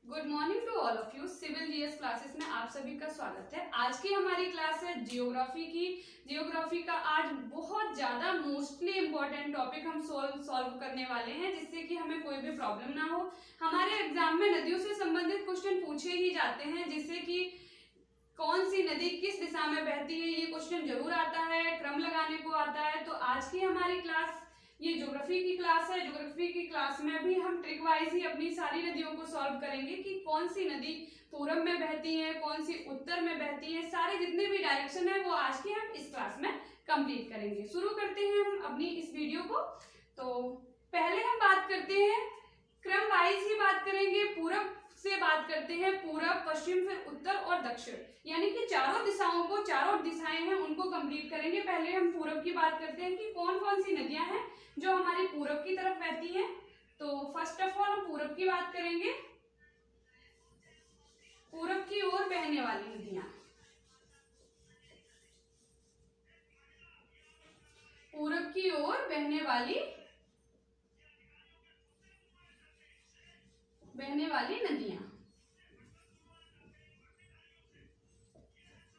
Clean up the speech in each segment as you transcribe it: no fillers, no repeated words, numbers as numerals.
Good morning to all of you. Civil GS classes में आप सभी का स्वागत है। आज की हमारी क्लास है जियोग्राफी की। जियोग्राफी का आज बहुत ज्यादा मोस्टली इम्पोर्टेंट टॉपिक हम सॉल्व करने वाले हैं, जिससे कि हमें कोई भी प्रॉब्लम ना हो। हमारे एग्जाम में नदियों से संबंधित क्वेश्चन पूछे ही जाते हैं, जिससे कि कौन सी नदी किस दिशा में बहती है ये क्वेश्चन जरूर आता है, क्रम लगाने को आता है। तो आज की हमारी क्लास ये ज्योग्राफी की क्लास है। ज्योग्राफी की क्लास में भी हम ट्रिक वाइज ही अपनी सारी नदियों को सॉल्व करेंगे कि कौन सी नदी पूरब में बहती है, कौन सी उत्तर में बहती है। सारे जितने भी डायरेक्शन है वो आज की हम इस क्लास में कंप्लीट करेंगे। शुरू करते हैं हम अपनी इस वीडियो को। तो पहले हम बात करते हैं, क्रम वाइज ही बात करेंगे। पूरब से बात करते हैं, पूरब, पश्चिम, फिर उत्तर और दक्षिण, यानी कि चारों दिशाओं को, चारों दिशाएं हैं उनको कंप्लीट करेंगे। पहले हम पूरब की बात करते हैं कि कौन कौन सी नदियां हैं जो हमारी पूरब की तरफ बहती हैं। तो फर्स्ट ऑफ ऑल हम पूरब की बात करेंगे। पूरब की ओर बहने वाली नदियां, पूरब की ओर बहने वाली नदियां।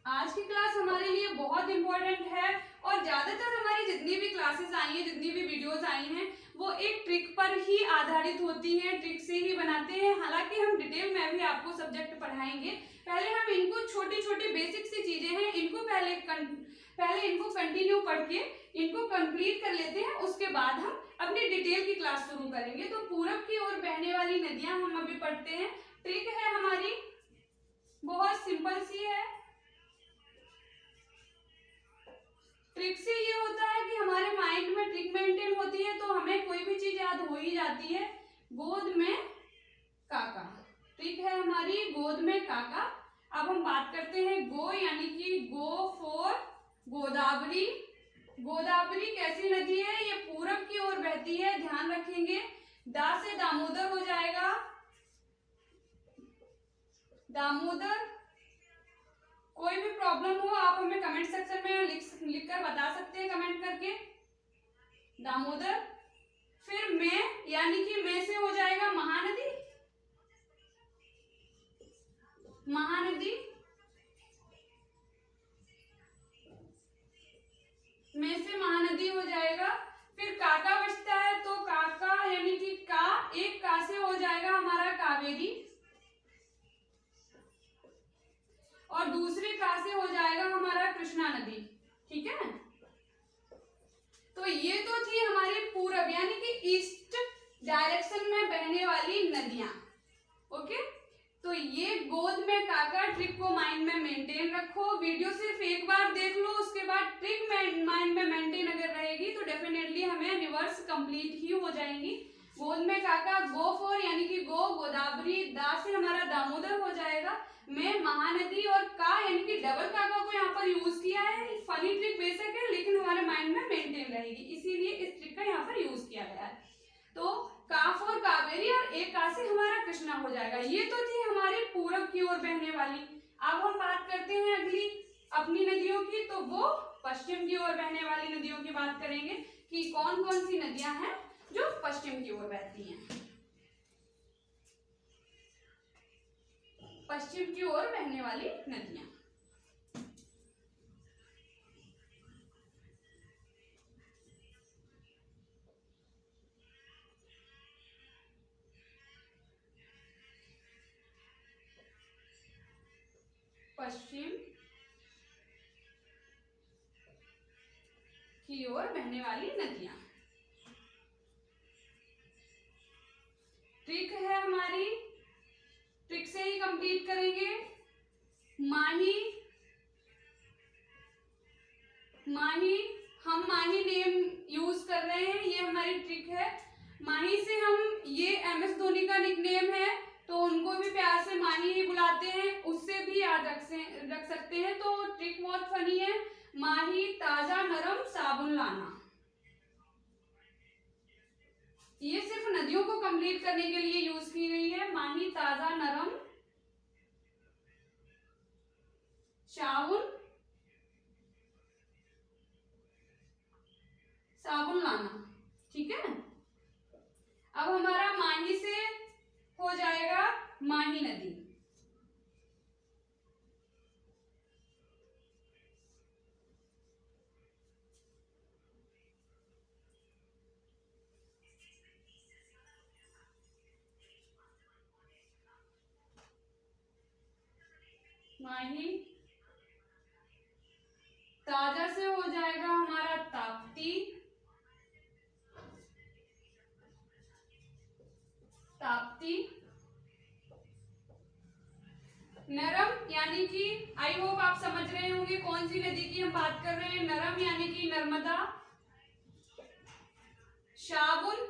आज की क्लास हमारे लिए बहुत इंपॉर्टेंट है और ज्यादातर हमारी जितनी भी क्लासेस आई हैं, जितनी भी वीडियोस आई हैं, वो एक ट्रिक पर ही आधारित होती हैं, ट्रिक से ही बनाते हैं। हालांकि हम डिटेल में भी आपको सब्जेक्ट पढ़ाएंगे। पहले हम इनको छोटी छोटी बेसिक सी चीजें हैं, इनको पहले इनको कंटिन्यू पढ़ के इनको कंप्लीट कर लेते हैं, उसके बाद हम अपनी डिटेल की क्लास शुरू करेंगे। तो पूरब की ओर बहने वाली नदियां हम अभी पढ़ते हैं। ट्रिक है हमारी बहुत सिंपल सी है। ट्रिक से ये होता है कि हमारे माइंड में ट्रिक मेंटेन होती है, तो हमें कोई भी चीज याद हो ही जाती है। गोद में काका, ट्रिक है हमारी गोद में काका। अब हम बात करते हैं गो, यानी कि गो फॉर गोदावरी। गोदावरी कैसी नदी है? ये पूरब की ओर बहती है, ध्यान रखेंगे। दा से दामोदर हो जाएगा, दामोदर। कोई भी प्रॉब्लम हो आप हमें कमेंट सेक्शन में लिख कर बता सकते हैं, कमेंट करके। दामोदर। फिर मैं, यानी कि मैं से हो जाएगा महानदी, महानदी। में से महानदी हो जाएगा। फिर काका बचता है, तो काका यानी कि का, एक का से हो जाएगा हमारा कावेरी, और दूसरे का से हो जाएगा हमारा कृष्णा नदी। ठीक है, तो ये तो थी हमारी पूरब यानी कि ईस्ट डायरेक्शन में बहने वाली नदियां। ओके, तो ये गोद में काका ट्रिक को माइंड में मेंटेन रखो। वीडियो सिर्फ एक बार देख लो, उसके बाद ट्रिक माइंड में मेंटेन अगर रहेगी तो डेफिनेटली हमें रिवर्स कंप्लीट ही हो जाएंगी। गोद में काका, गो फॉर यानी कि गो, गोदावरी। दा से हमारा दामोदर हो जाएगा। में महानदी, और का यानी कि डबल काका को यहाँ पर यूज किया है। फनी ट्रिक बेसिक है, लेकिन हमारे माइंड में मेंटेन रहेगी, इसीलिए इस ट्रिक का यहाँ पर यूज किया गया है। तो काफ और कावेरी, और एक का से हमारा कृष्णा हो जाएगा। ये तो थी हमारी पूरब की ओर बहने वाली। अब हम बात करते हैं अगली अपनी नदियों की, तो वो पश्चिम की ओर बहने वाली नदियों की बात करेंगे कि कौन कौन सी नदियां हैं जो पश्चिम की ओर बहती हैं। पश्चिम की ओर बहने वाली नदियां, पश्चिम की ओर बहने वाली नदियां। ट्रिक है हमारी, ट्रिक से ही कंप्लीट करेंगे। माही, माही, हम माही नेम यूज कर रहे हैं, ये हमारी ट्रिक है। माही से हम, ये एमएस धोनी का निकनेम है, तो उनको भी प्यार से माही ही बुलाते हैं, उससे भी याद रख सकते हैं। तो ट्रिक बहुत फनी है। माही ताजा नरम साबुन लाना, ये सिर्फ नदियों को कंप्लीट करने के लिए यूज की गई है। माही ताजा नरम साबुन लाना। ठीक है, अब हमारा माही से हो जाएगा माही नदी। माही। ताजा से हो जाएगा हमारा ताप्ती। ताप्ती। नरम यानी कि आई होप आप समझ रहे होंगे कौन सी नदी की हम बात कर रहे हैं। नरम यानी कि नर्मदा। साबुन।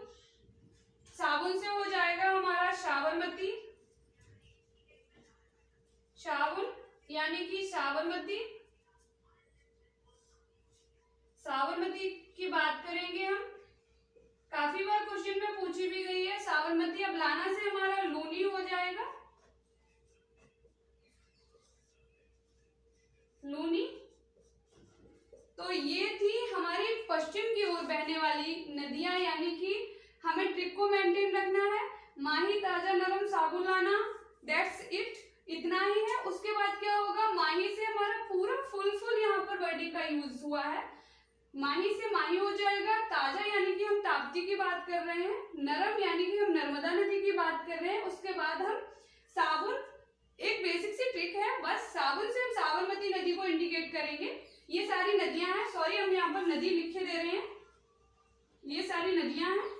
साबुन से हो जाएगा हमारा साबरमती। साबुन यानी कि साबरमती। साबरमती की बात करेंगे हम। काफी बार क्वेश्चन में पूछी भी गई है साबरमती। अब लाना से हमारा लूनी हो जाएगा। लूनी। तो ये थी हमारी पश्चिम की ओर बहने वाली नदियां, यानी कि हमें ट्रिक को मेंटेन रखना है। माही, ताजा, नरम, साबुन लाना, दैट्स इट, इतना ही है। उसके बाद क्या होगा, माही से हमारा पूरा फुल यहाँ पर वर्ड का यूज हुआ है। माही से माही हो जाएगा। ताजा यानी कि हम ताप्ती की बात कर रहे हैं। नरम यानी कि हम नर्मदा नदी की बात कर रहे हैं। उसके बाद हम साबुन, एक बेसिक सी ट्रिक है, बस साबुन से हम साबरमती नदी को इंडिकेट करेंगे। ये सारी नदियां हैं, सॉरी हम यहाँ पर नदी लिखे दे रहे हैं, ये सारी नदियां हैं।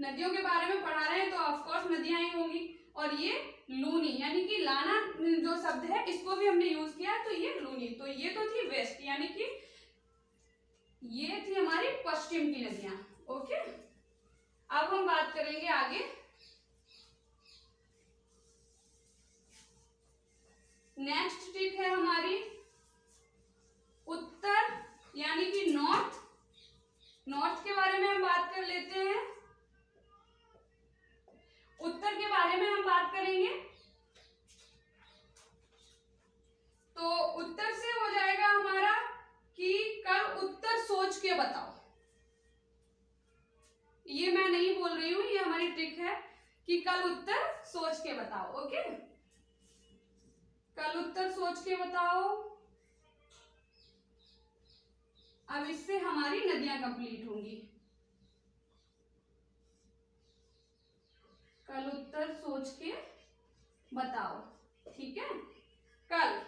नदियों के बारे में पढ़ा रहे हैं तो ऑफकोर्स नदियां ही होंगी। और ये लूनी यानी कि लाना जो शब्द है इसको भी हमने यूज किया, तो ये लूनी। तो ये तो थी वेस्ट यानी कि ये थी हमारी पश्चिम की नदियां। ओके, अब हम बात करेंगे आगे। नेक्स्ट ट्रिक है हमारी उत्तर यानी कि नॉर्थ। नॉर्थ के बारे में हम बात कर लेते हैं। उत्तर के बारे में हम बात करेंगे तो उत्तर से हो जाएगा हमारा कि कल उत्तर सोच के बताओ। ये मैं नहीं बोल रही हूं, ये हमारी ट्रिक है कि कल उत्तर सोच के बताओ। ओके, कल उत्तर सोच के बताओ। अब इससे हमारी नदियां कंप्लीट होंगी। कल उत्तर सोच के बताओ, ठीक है। कल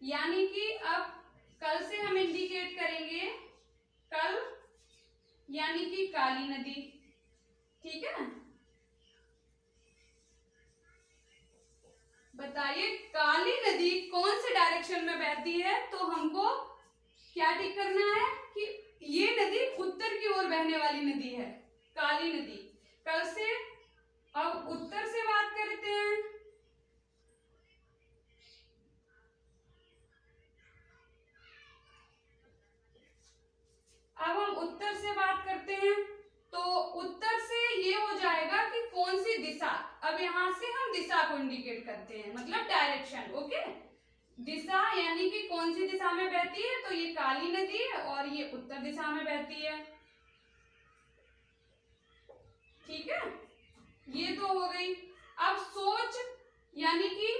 यानी कि अब कल से हम इंडिकेट करेंगे, कल यानी कि काली नदी, ठीक है। बताइए काली नदी कौन से डायरेक्शन में बहती है, तो हमको क्या टिक करना है कि ये नदी उत्तर की ओर बहने वाली नदी है, काली नदी। कल से अब उत्तर से बात करते हैं। अब हम उत्तर से बात करते हैं तो उत्तर से ये हो जाएगा कि कौन सी दिशा। अब यहां से हम दिशा को इंडिकेट करते हैं, मतलब डायरेक्शन। ओके, दिशा यानी कि कौन सी दिशा में बहती है, तो ये काली नदी है और ये उत्तर दिशा में बहती है, ठीक है। ये तो हो गई। अब सोच यानी कि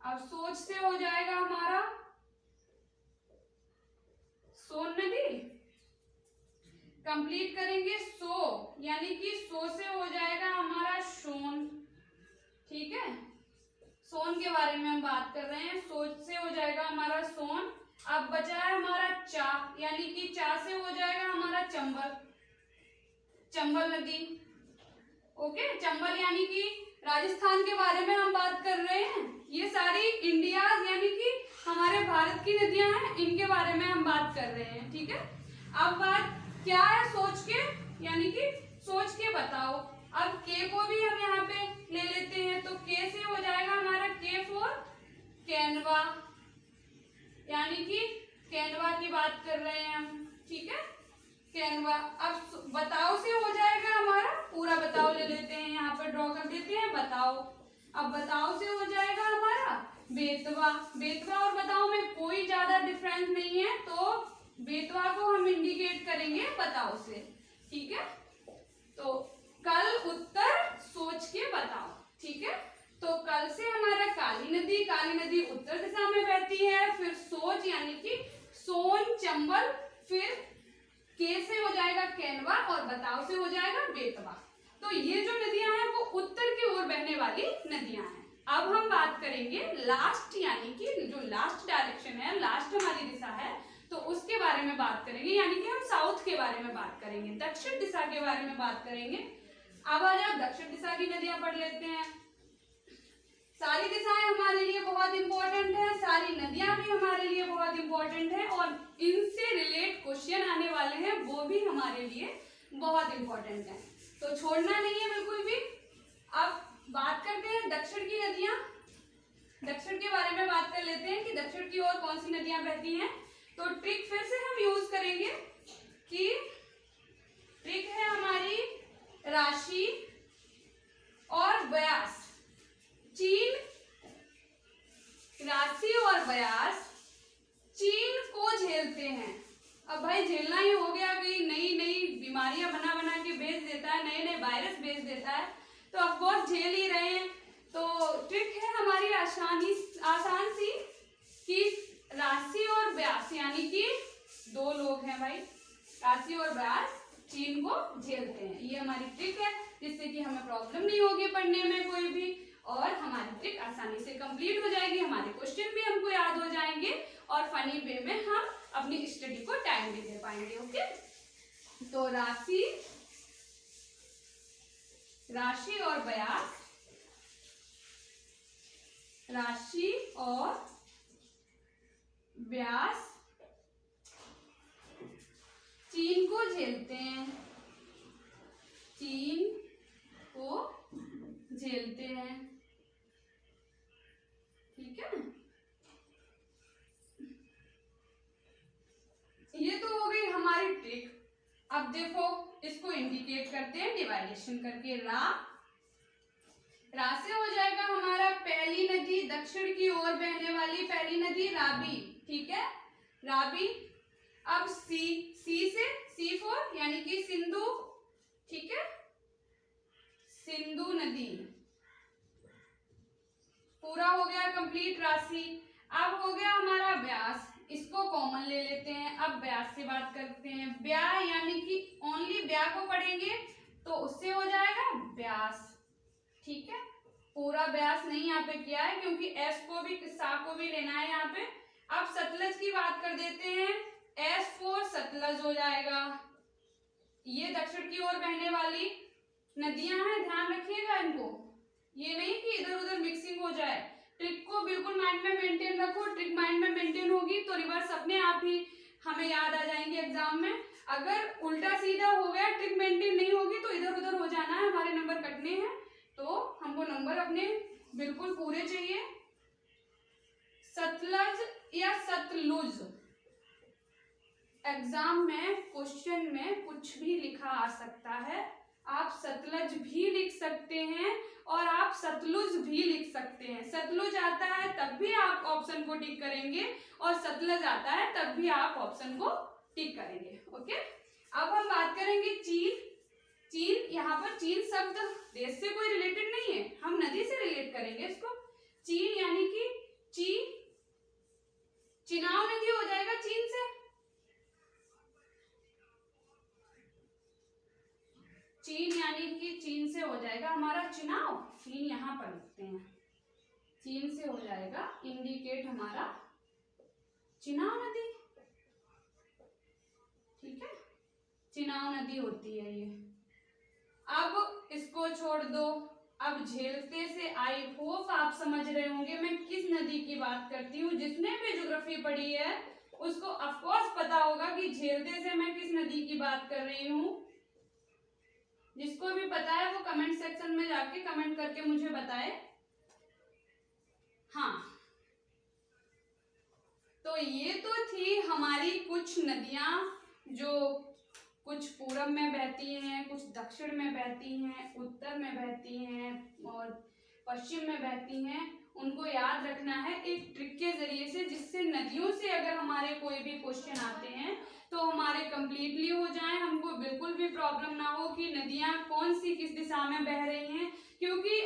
अब सोच से हो जाएगा हमारा सोन नदी। कंप्लीट करेंगे सो यानी कि सो से हो जाएगा हमारा सोन, ठीक है। सोन के बारे में हम बात कर रहे हैं। सोच से हो जाएगा हमारा सोन। अब बचा है हमारा चा यानी कि चा से हो जाएगा हमारा चंबल, चंबल नदी। ओके, चंबल यानी कि राजस्थान के बारे में हम बात कर रहे हैं। ये सारी इंडिया यानी कि हमारे भारत की नदियां हैं, इनके बारे में हम बात कर रहे हैं, ठीक है। अब बात क्या है, सोच के यानी कि सोच के बताओ। अब के को भी हम यहाँ पे ले लेते हैं तो के से हो जाएगा हमारा के फॉर कैनवा, यानी कि कैनवा की बात कर रहे हैं हम, ठीक है, कैनवा। अब बताओ से हो जाएगा हमारा पूरा, बताओ ले लेते हैं, यहाँ पर ड्रॉ कर देते हैं बताओ। अब बताओ से हो जाएगा हमारा बेतवा। बेतवा और बताओ में कोई ज्यादा डिफरेंस नहीं है, तो बेतवा को हम इंडिकेट करेंगे बताओ से। ठीक है, तो कल उत्तर सोच के बताओ। ठीक है, तो कल से हमारा काली नदी उत्तर दिशा में बहती है, फिर सोच यानी कि सोन चंबल, फिर के से हो जाएगा कैनवा और बताओ से हो जाएगा बेतवा। तो ये जो नदियां हैं वो उत्तर की ओर बहने वाली नदियां हैं। अब हम बात करेंगे लास्ट, यानी कि जो लास्ट डायरेक्शन है, लास्ट हमारी दिशा है, तो उसके बारे में बात करेंगे, यानी कि हम साउथ के बारे में बात करेंगे, दक्षिण दिशा के बारे में बात करेंगे। अब आ जाओ दक्षिण दिशा की नदियां पढ़ लेते हैं। सारी दिशाएं हमारे लिए बहुत इंपॉर्टेंट है, सारी नदियां भी हमारे लिए बहुत इंपॉर्टेंट है, और इनसे रिलेट क्वेश्चन आने वाले हैं वो भी हमारे लिए बहुत इंपॉर्टेंट है, तो छोड़ना नहीं है बिल्कुल भी। अब बात करते हैं दक्षिण की नदियां। दक्षिण के बारे में बात कर लेते हैं कि दक्षिण की ओर कौन सी नदियां बहती हैं। तो ट्रिक फिर से हम यूज करेंगे कि ट्रिक है हमारी राशि और व्यास। चीन, राशि और व्यास चीन को झेलते हैं। अब भाई झेलना ही हो गया, कहीं नई नई बीमारियां बना बना के भेज देता है, नए नए वायरस भेज देता है, तो ऑफकोर्स झेल ही रहे हैं। तो ट्रिक है हमारी आसान सी कि राशि और व्यास, यानी कि दो लोग हैं भाई, राशि और व्यास चीन को झेलते हैं। ये हमारी ट्रिक है, जिससे कि हमें प्रॉब्लम नहीं होगी पढ़ने में कोई भी, और हमारी ट्रिक आसानी से कंप्लीट हो जाएगी, हमारे क्वेश्चन भी हमको याद हो जाएंगे, और फनी वे में हम अपनी स्टडी को टाइम भी दे पाएंगे। ओके, तो राशि और व्यास, राशि और व्यास चीन को झेलते हैं, चीन को झेलते हैं। ठीक है, ये तो हो गई हमारी ट्रिक। अब देखो इसको इंडिकेट करते हैं डिवाइडेशन करके। रा से हो जाएगा हमारा पहली नदी, दक्षिण की ओर बहने वाली पहली नदी रावी। ठीक है, रावी। अब सी से C4 यानी कि सिंधु। ठीक है, सिंधु नदी पूरा हो गया कंप्लीट राशि। अब हो गया हमारा व्यास, इसको कॉमन ले लेते हैं। अब व्यास से बात करते हैं। व्या यानी कि ओनली व्या को पढ़ेंगे तो उससे हो जाएगा व्यास। ठीक है, पूरा व्यास नहीं यहाँ पे किया है, क्योंकि एस को भी सा को भी लेना है यहाँ पे। अब सतलज की बात कर देते हैं। S4 सतलज हो जाएगा। ये दक्षिण की ओर बहने वाली नदियां हैं, ध्यान रखिएगा इनको, ये नहीं कि इधर उधर मिक्सिंग हो जाए। ट्रिक को बिल्कुल माइंड में मेंटेन रखो, ट्रिक माइंड में मेंटेन होगी तो रिवर्स अपने आप ही हमें याद आ जाएंगे एग्जाम में। अगर उल्टा सीधा हो गया, ट्रिक मेंटेन नहीं होगी तो इधर उधर हो जाना है, हमारे नंबर कटने हैं, तो हमको नंबर अपने बिल्कुल पूरे चाहिए। सतलज या सतलुज, एग्जाम में क्वेश्चन में कुछ भी लिखा आ सकता है। आप सतलज भी लिख सकते हैं और आप सतलुज भी लिख सकते हैं। सतलुज आता है तब भी आप ऑप्शन को टिक करेंगे, और सतलज आता है तब भी आप ऑप्शन को टिक करेंगे। ओके, अब हम बात करेंगे चीन। चीन, यहाँ पर चीन शब्द देश से कोई रिलेटेड नहीं है, हम नदी से रिलेट करेंगे इसको। चीन यानी कि चिनाव नदी हो जाएगा चीन से। चीन यानी कि चीन से हो जाएगा हमारा चिनाव। चीन यहाँ पर लिखते हैं, चीन से हो जाएगा इंडिकेट हमारा चिनाव नदी। ठीक है, चिनाव नदी होती है ये। अब इसको छोड़ दो। अब झेलते से आई होप आप समझ रहे होंगे मैं किस नदी की बात करती हूँ। जिसने भी ज्योग्राफी पढ़ी है उसको ऑफकोर्स पता होगा कि झेलते से मैं किस नदी की बात कर रही हूँ। जिसको भी पता है वो कमेंट सेक्शन में जाके कमेंट करके मुझे बताए। हाँ, तो ये तो थी हमारी कुछ नदियां जो कुछ पूरब में बहती हैं, कुछ दक्षिण में बहती हैं, उत्तर में बहती हैं और पश्चिम में बहती हैं उनको याद रखना है एक ट्रिक के जरिए से, जिससे नदियों से अगर हमारे कोई भी क्वेश्चन आते हैं तो हमारे कंप्लीटली हो जाए, हमको बिल्कुल भी प्रॉब्लम ना हो कि नदियां कौन सी किस दिशा में बह रही हैं। क्योंकि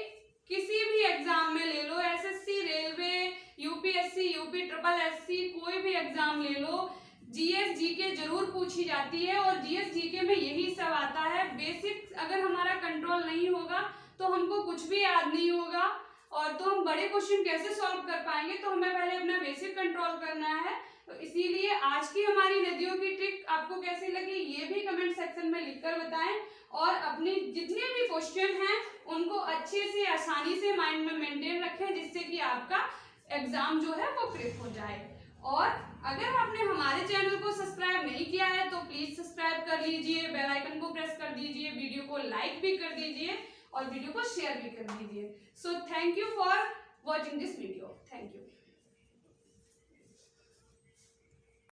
किसी भी एग्जाम में ले लो, SSC, railway, UPSC, UP triple SC, कोई भी एग्जाम ले लो, जीएस जीके जरूर पूछी जाती है और जीएस जीके में यही सब आता है। बेसिक अगर हमारा कंट्रोल नहीं होगा तो हमको कुछ भी याद नहीं होगा, और तो हम बड़े क्वेश्चन कैसे सॉल्व कर पाएंगे। तो हमें पहले अपना बेसिक कंट्रोल करना है। तो इसीलिए आज की हमारी नदियों की ट्रिक आपको कैसी लगी ये भी कमेंट सेक्शन में लिखकर बताएं, और अपने जितने भी क्वेश्चन हैं उनको अच्छे से आसानी से माइंड में मेंटेन रखें, जिससे कि आपका एग्जाम जो है वो क्लिक हो जाए। और अगर आपने हमारे चैनल को सब्सक्राइब नहीं किया है तो प्लीज सब्सक्राइब कर लीजिए, बेल आइकन को प्रेस कर दीजिए, वीडियो को लाइक भी कर दीजिए और वीडियो को शेयर भी कर दीजिए। So thank you for watching this video. Thank you.